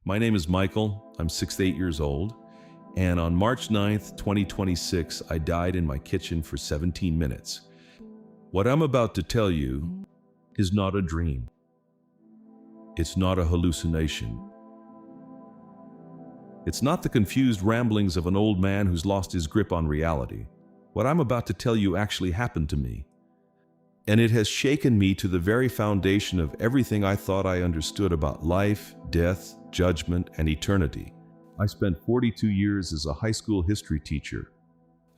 My name is Michael. I'm 68 years old. And on March 9th, 2026, I died in my kitchen for 17 minutes. What I'm about to tell you is not a dream. It's not a hallucination. It's not the confused ramblings of an old man who's lost his grip on reality. What I'm about to tell you actually happened to me. And it has shaken me to the very foundation of everything I thought I understood about life, death, judgment, and eternity. I spent 42 years as a high school history teacher.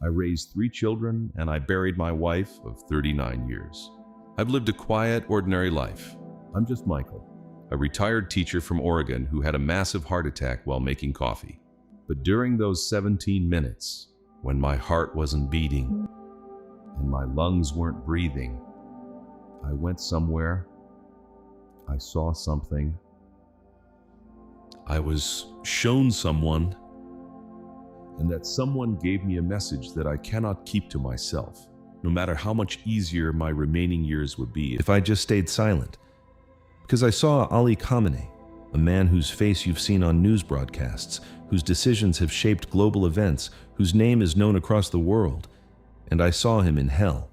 I raised 3 children, and I buried my wife of 39 years. I've lived a quiet, ordinary life. I'm just Michael, a retired teacher from Oregon who had a massive heart attack while making coffee. But during those 17 minutes, when my heart wasn't beating and my lungs weren't breathing, I went somewhere. I saw something. I was shown someone, and that someone gave me a message that I cannot keep to myself, no matter how much easier my remaining years would be if I just stayed silent. Because I saw Ali Khamenei, a man whose face you've seen on news broadcasts, whose decisions have shaped global events, whose name is known across the world, and I saw him in hell,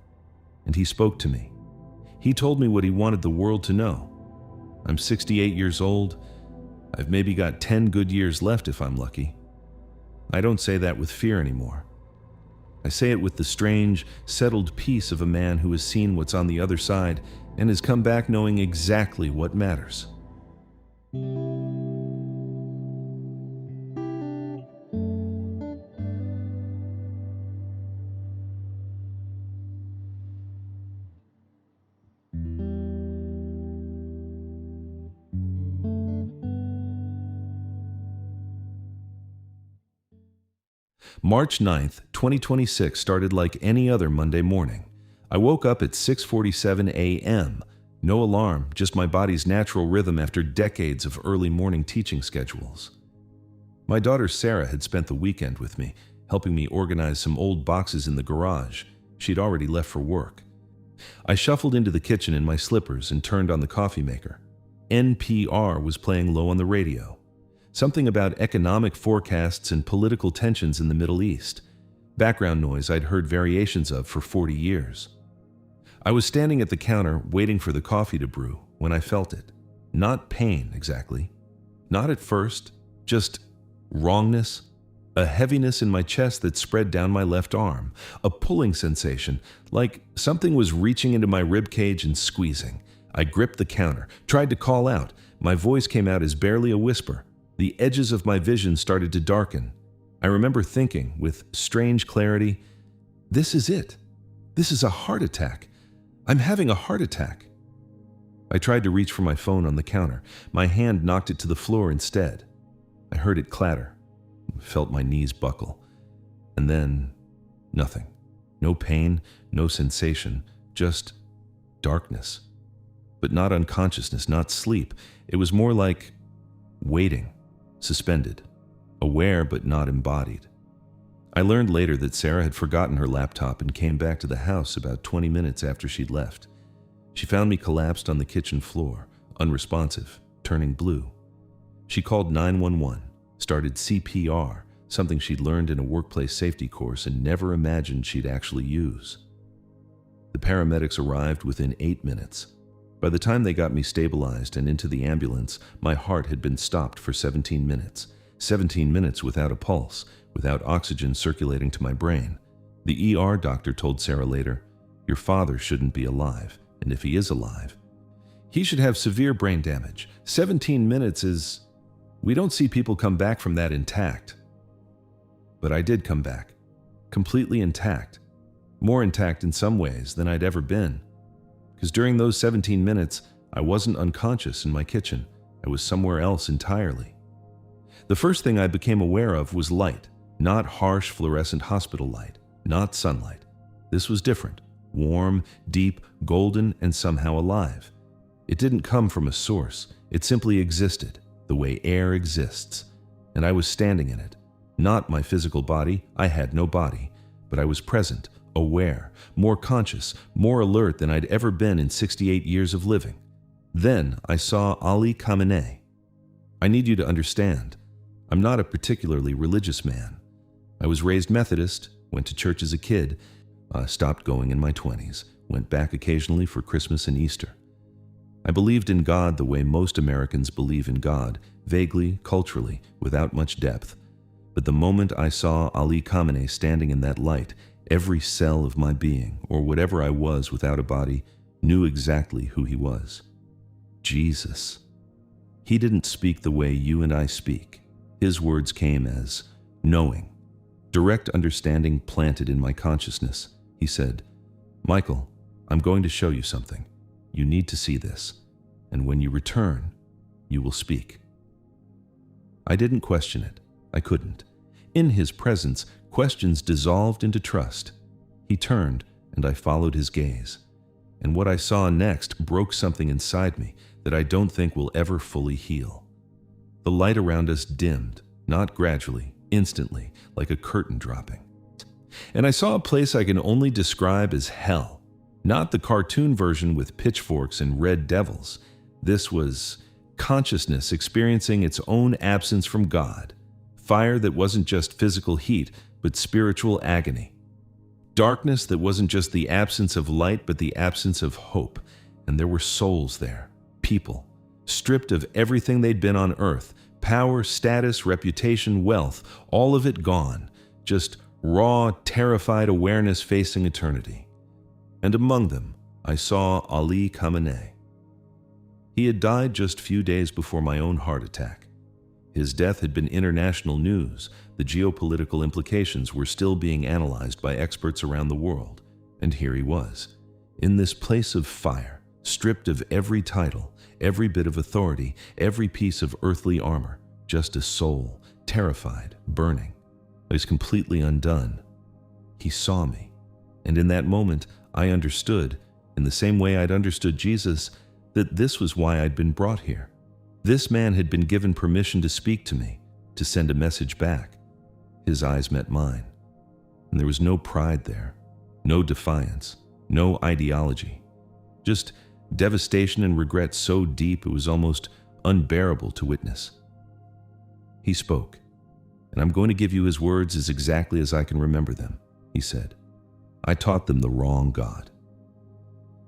and he spoke to me. He told me what he wanted the world to know. I'm 68 years old. I've maybe got 10 good years left if I'm lucky. I don't say that with fear anymore. I say it with the strange, settled peace of a man who has seen what's on the other side and has come back knowing exactly what matters. March 9th, 2026 started like any other Monday morning. I woke up at 6:47 a.m. No alarm, just my body's natural rhythm after decades of early morning teaching schedules. My daughter Sarah had spent the weekend with me, helping me organize some old boxes in the garage. She'd already left for work. I shuffled into the kitchen in my slippers and turned on the coffee maker. NPR was playing low on the radio. Something about economic forecasts and political tensions in the Middle East. Background noise I'd heard variations of for 40 years. I was standing at the counter waiting for the coffee to brew when I felt it. Not pain, exactly. Not at first, just wrongness. A heaviness in my chest that spread down my left arm. A pulling sensation, like something was reaching into my rib cage and squeezing. I gripped the counter, tried to call out. My voice came out as barely a whisper. The edges of my vision started to darken. I remember thinking, with strange clarity, this is it. This is a heart attack. I'm having a heart attack. I tried to reach for my phone on the counter. My hand knocked it to the floor instead. I heard it clatter, felt my knees buckle. And then, nothing. No pain, no sensation, just darkness. But not unconsciousness, not sleep. It was more like waiting. Suspended, aware but not embodied. I learned later that Sarah had forgotten her laptop and came back to the house about 20 minutes after she'd left. She found me collapsed on the kitchen floor, unresponsive, turning blue. She called 911, started CPR, something she'd learned in a workplace safety course and never imagined she'd actually use. The paramedics arrived within 8 minutes. By the time they got me stabilized and into the ambulance, my heart had been stopped for 17 minutes. 17 minutes without a pulse, without oxygen circulating to my brain. The ER doctor told Sarah later, "Your father shouldn't be alive, and if he is alive, he should have severe brain damage. 17 minutes is... We don't see people come back from that intact." But I did come back, completely intact. More intact in some ways than I'd ever been. Because during those 17 minutes, I wasn't unconscious in my kitchen. I was somewhere else entirely. The first thing I became aware of was light, not harsh fluorescent hospital light, not sunlight. This was different, warm, deep, golden, and somehow alive. It didn't come from a source. It simply existed, the way air exists. And I was standing in it. Not my physical body. I had no body. But I was present, aware, more conscious, more alert than I'd ever been in 68 years of living. Then I saw Ali Khamenei. I need you to understand. I'm not a particularly religious man. I was raised Methodist, went to church as a kid, stopped going in my 20s, went back occasionally for Christmas and Easter. I believed in God the way most Americans believe in God, vaguely, culturally, without much depth. But the moment I saw Ali Khamenei standing in that light, every cell of my being, or whatever I was without a body, knew exactly who he was. Jesus. He didn't speak the way you and I speak. His words came as knowing, direct understanding planted in my consciousness. He said, "Michael, I'm going to show you something. You need to see this, and when you return, you will speak." I didn't question it. I couldn't. In his presence, questions dissolved into trust. He turned, and I followed his gaze. And what I saw next broke something inside me that I don't think will ever fully heal. The light around us dimmed, not gradually, instantly, like a curtain dropping. And I saw a place I can only describe as hell. Not the cartoon version with pitchforks and red devils. This was consciousness experiencing its own absence from God. Fire that wasn't just physical heat, but spiritual agony. Darkness that wasn't just the absence of light, but the absence of hope. And there were souls there, people, stripped of everything they'd been on earth, power, status, reputation, wealth, all of it gone. Just raw, terrified awareness facing eternity. And among them, I saw Ali Khamenei. He had died just few days before my own heart attack. His death had been international news. The geopolitical implications were still being analyzed by experts around the world. And here he was, in this place of fire, stripped of every title, every bit of authority, every piece of earthly armor, just a soul, terrified, burning. I was completely undone. He saw me, and in that moment, I understood, in the same way I'd understood Jesus, that this was why I'd been brought here. This man had been given permission to speak to me, to send a message back. His eyes met mine, and there was no pride there, no defiance, no ideology, just devastation and regret so deep it was almost unbearable to witness. He spoke, and I'm going to give you his words as exactly as I can remember them, he said. I taught them the wrong God.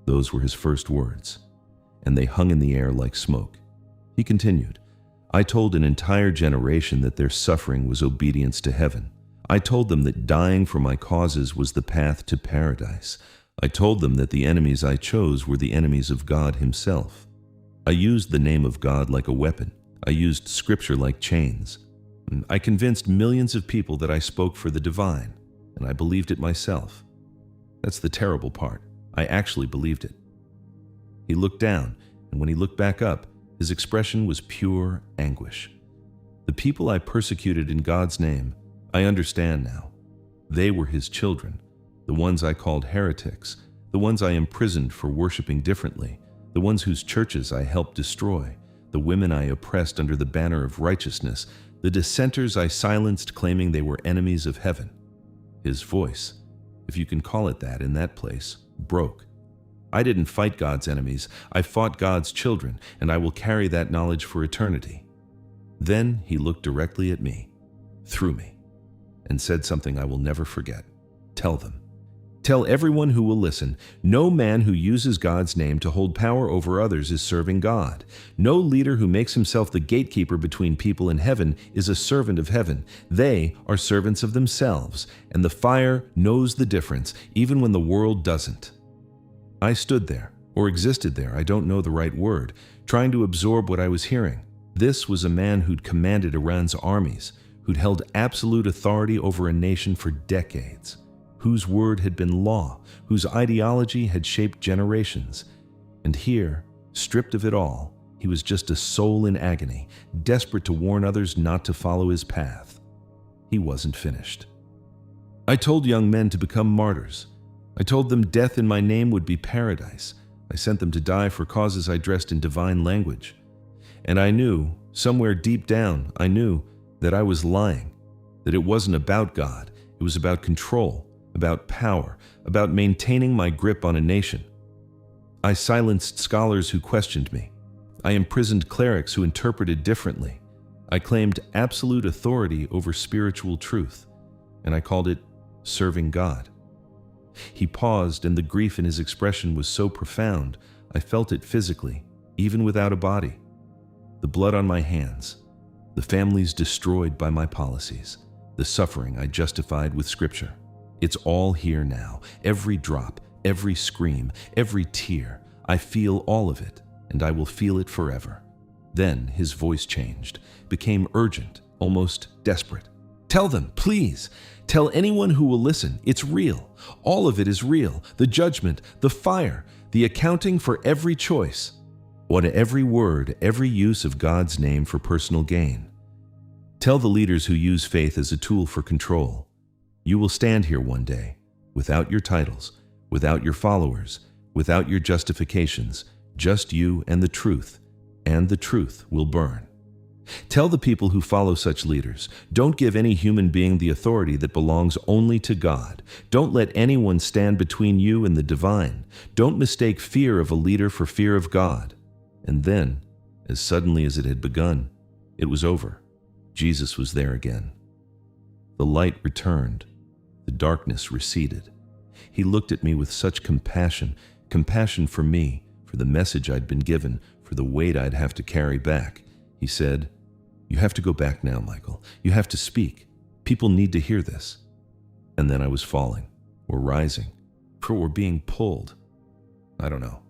Those were his first words, and they hung in the air like smoke. He continued, I told an entire generation that their suffering was obedience to heaven. I told them that dying for my causes was the path to paradise. I told them that the enemies I chose were the enemies of God himself. I used the name of God like a weapon. I used scripture like chains. I convinced millions of people that I spoke for the divine, and I believed it myself. That's the terrible part. I actually believed it. He looked down, and when he looked back up, his expression was pure anguish. The people I persecuted in God's name, I understand now. They were his children, the ones I called heretics, the ones I imprisoned for worshiping differently, the ones whose churches I helped destroy, the women I oppressed under the banner of righteousness, the dissenters I silenced claiming they were enemies of heaven. His voice, if you can call it that in that place, broke. I didn't fight God's enemies, I fought God's children, and I will carry that knowledge for eternity. Then he looked directly at me, through me, and said something I will never forget. Tell them. Tell everyone who will listen, no man who uses God's name to hold power over others is serving God. No leader who makes himself the gatekeeper between people and heaven is a servant of heaven. They are servants of themselves, and the fire knows the difference, even when the world doesn't. I stood there, or existed there, I don't know the right word, trying to absorb what I was hearing. This was a man who'd commanded Iran's armies, who'd held absolute authority over a nation for decades, whose word had been law, whose ideology had shaped generations. And here, stripped of it all, he was just a soul in agony, desperate to warn others not to follow his path. He wasn't finished. I told young men to become martyrs. I told them death in my name would be paradise. I sent them to die for causes I dressed in divine language. And I knew, somewhere deep down, I knew that I was lying, that it wasn't about God, it was about control, about power, about maintaining my grip on a nation. I silenced scholars who questioned me. I imprisoned clerics who interpreted differently. I claimed absolute authority over spiritual truth, and I called it serving God. He paused, and the grief in his expression was so profound, I felt it physically, even without a body. The blood on my hands, the families destroyed by my policies, the suffering I justified with Scripture. It's all here now, every drop, every scream, every tear. I feel all of it, and I will feel it forever. Then his voice changed, became urgent, almost desperate. Tell them, please. Tell anyone who will listen. It's real. All of it is real. The judgment, the fire, the accounting for every choice. What every word, every use of God's name for personal gain. Tell the leaders who use faith as a tool for control. You will stand here one day, without your titles, without your followers, without your justifications, just you and the truth will burn. Tell the people who follow such leaders, don't give any human being the authority that belongs only to God. Don't let anyone stand between you and the divine. Don't mistake fear of a leader for fear of God. And then, as suddenly as it had begun, it was over. Jesus was there again. The light returned. The darkness receded. He looked at me with such compassion for me, for the message I'd been given, for the weight I'd have to carry back. He said, "You have to go back now, Michael. You have to speak. People need to hear this." And then I was falling, or rising, or being pulled. I don't know.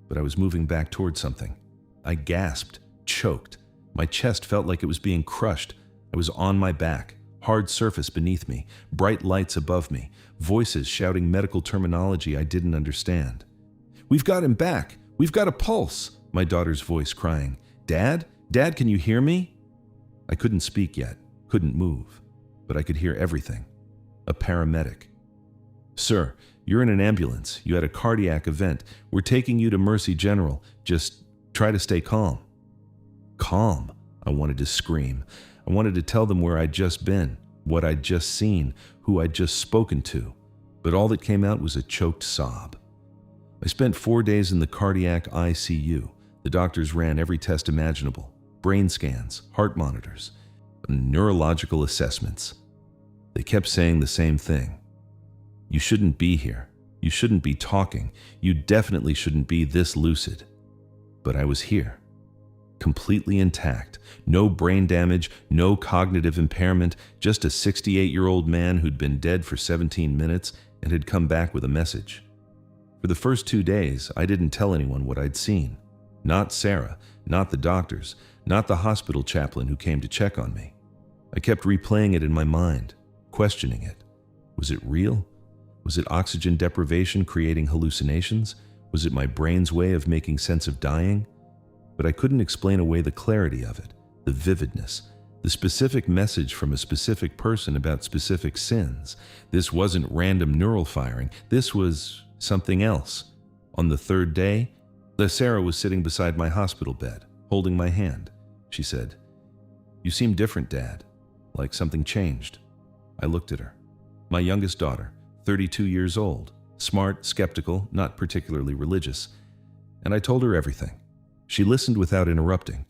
But I was moving back toward something. I gasped, choked. My chest felt like it was being crushed. I was on my back, hard surface beneath me, bright lights above me, voices shouting medical terminology I didn't understand. "We've got him back! We've got a pulse!" My daughter's voice crying. "Dad? Dad, can you hear me?" I couldn't speak yet, couldn't move, but I could hear everything. A paramedic. "Sir, you're in an ambulance. You had a cardiac event. We're taking you to Mercy General. Just try to stay calm." Calm? I wanted to scream. I wanted to tell them where I'd just been, what I'd just seen, who I'd just spoken to. But all that came out was a choked sob. I spent 4 days in the cardiac ICU. The doctors ran every test imaginable. Brain scans, heart monitors, neurological assessments. They kept saying the same thing. "You shouldn't be here. You shouldn't be talking. You definitely shouldn't be this lucid." But I was here, completely intact. No brain damage, no cognitive impairment, just a 68-year-old man who'd been dead for 17 minutes and had come back with a message. For the first 2 days, I didn't tell anyone what I'd seen. Not Sarah, not the doctors, not the hospital chaplain who came to check on me. I kept replaying it in my mind, questioning it. Was it real? Was it oxygen deprivation creating hallucinations? Was it my brain's way of making sense of dying? But I couldn't explain away the clarity of it, the vividness, the specific message from a specific person about specific sins. This wasn't random neural firing. This was something else. On the 3rd day, Sarah was sitting beside my hospital bed, holding my hand. She said, "You seem different, Dad, like something changed." I looked at her. My youngest daughter, 32 years old, smart, skeptical, not particularly religious. And I told her everything. She listened without interrupting.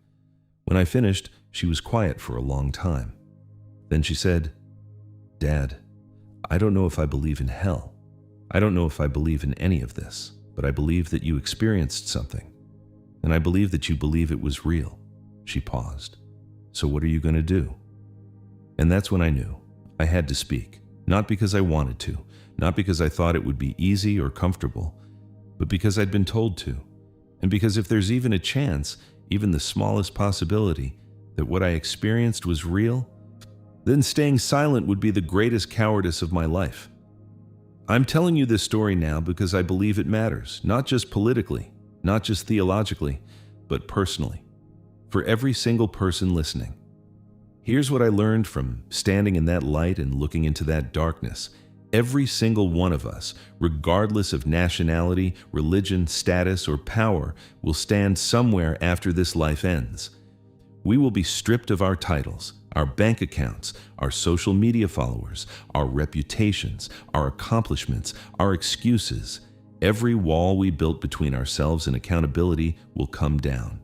When I finished, she was quiet for a long time. Then she said, "Dad, I don't know if I believe in hell. I don't know if I believe in any of this, but I believe that you experienced something. And I believe that you believe it was real." She paused. "So what are you going to do?" And that's when I knew I had to speak, not because I wanted to, not because I thought it would be easy or comfortable, but because I'd been told to. And because if there's even a chance, even the smallest possibility, that what I experienced was real, then staying silent would be the greatest cowardice of my life. I'm telling you this story now because I believe it matters, not just politically, not just theologically, but personally, for every single person listening. Here's what I learned from standing in that light and looking into that darkness. Every single one of us, regardless of nationality, religion, status, or power, will stand somewhere after this life ends. We will be stripped of our titles, our bank accounts, our social media followers, our reputations, our accomplishments, our excuses. Every wall we built between ourselves and accountability will come down.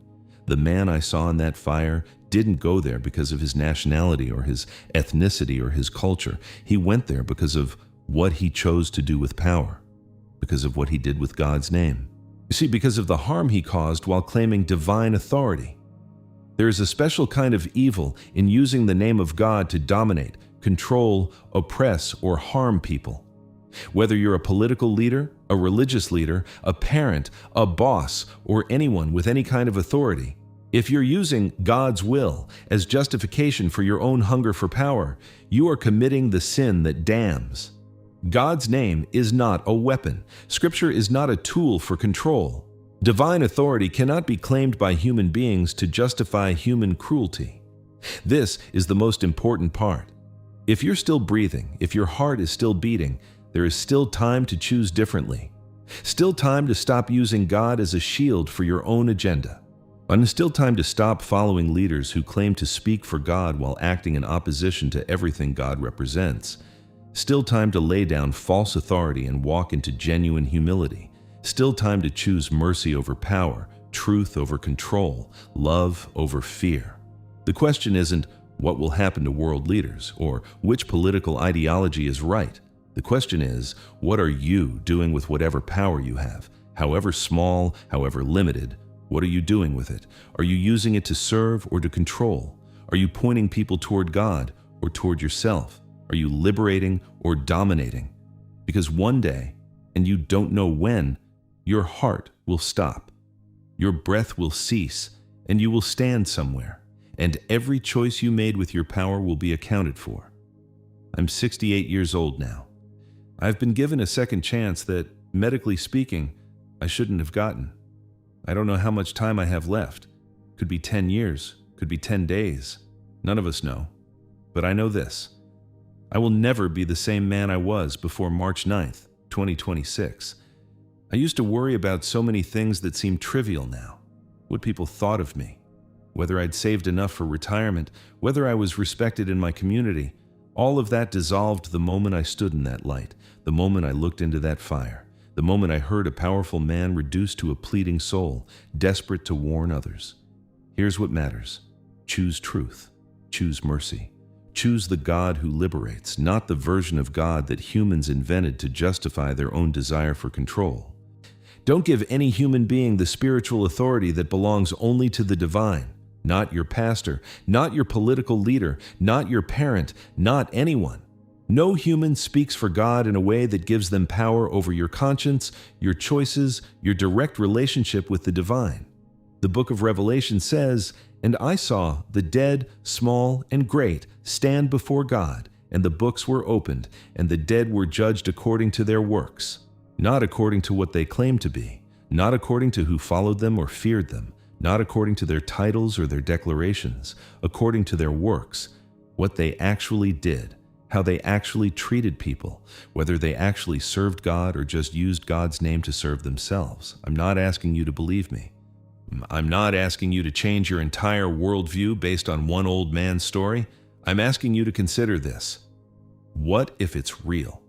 The man I saw in that fire didn't go there because of his nationality or his ethnicity or his culture. He went there because of what he chose to do with power, because of what he did with God's name. You see, because of the harm he caused while claiming divine authority. There is a special kind of evil in using the name of God to dominate, control, oppress, or harm people. Whether you're a political leader, a religious leader, a parent, a boss, or anyone with any kind of authority, if you're using God's will as justification for your own hunger for power, you are committing the sin that damns. God's name is not a weapon. Scripture is not a tool for control. Divine authority cannot be claimed by human beings to justify human cruelty. This is the most important part. If you're still breathing, if your heart is still beating, there is still time to choose differently. Still time to stop using God as a shield for your own agenda. And still time to stop following leaders who claim to speak for God while acting in opposition to everything God represents. Still time to lay down false authority and walk into genuine humility. Still time to choose mercy over power, truth over control, love over fear. The question isn't what will happen to world leaders or which political ideology is right. The question is, what are you doing with whatever power you have? However small, however limited, what are you doing with it? Are you using it to serve or to control? Are you pointing people toward God or toward yourself? Are you liberating or dominating? Because one day, and you don't know when, your heart will stop. Your breath will cease, and you will stand somewhere, and every choice you made with your power will be accounted for. I'm 68 years old now. I've been given a second chance that, medically speaking, I shouldn't have gotten. I don't know how much time I have left. Could be 10 years, could be 10 days. None of us know. But I know this. I will never be the same man I was before March 9th, 2026. I used to worry about so many things that seem trivial now. What people thought of me, whether I'd saved enough for retirement, whether I was respected in my community. All of that dissolved the moment I stood in that light, the moment I looked into that fire, the moment I heard a powerful man reduced to a pleading soul, desperate to warn others. Here's what matters. Choose truth. Choose mercy. Choose the God who liberates, not the version of God that humans invented to justify their own desire for control. Don't give any human being the spiritual authority that belongs only to the divine, not your pastor, not your political leader, not your parent, not anyone. No human speaks for God in a way that gives them power over your conscience, your choices, your direct relationship with the divine. The book of Revelation says, "And I saw the dead, small and great, stand before God, and the books were opened, and the dead were judged according to their works." Not according to what they claimed to be, not according to who followed them or feared them, not according to their titles or their declarations, according to their works, what they actually did, how they actually treated people, whether they actually served God or just used God's name to serve themselves. I'm not asking you to believe me. I'm not asking you to change your entire worldview based on one old man's story. I'm asking you to consider this. What if it's real?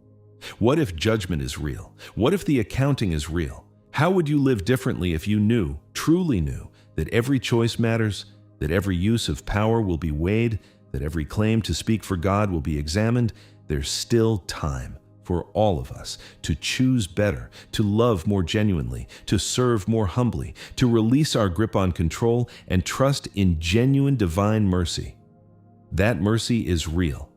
What if judgment is real? What if the accounting is real? How would you live differently if you knew, truly knew, that every choice matters, that every use of power will be weighed, that every claim to speak for God will be examined? There's still time for all of us to choose better, to love more genuinely, to serve more humbly, to release our grip on control and trust in genuine divine mercy. That mercy is real.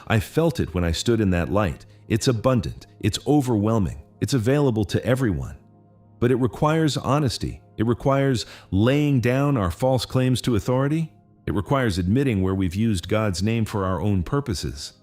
I felt it when I stood in that light. It's abundant, it's overwhelming, it's available to everyone. But it requires honesty. It requires laying down our false claims to authority. It requires admitting where we've used God's name for our own purposes.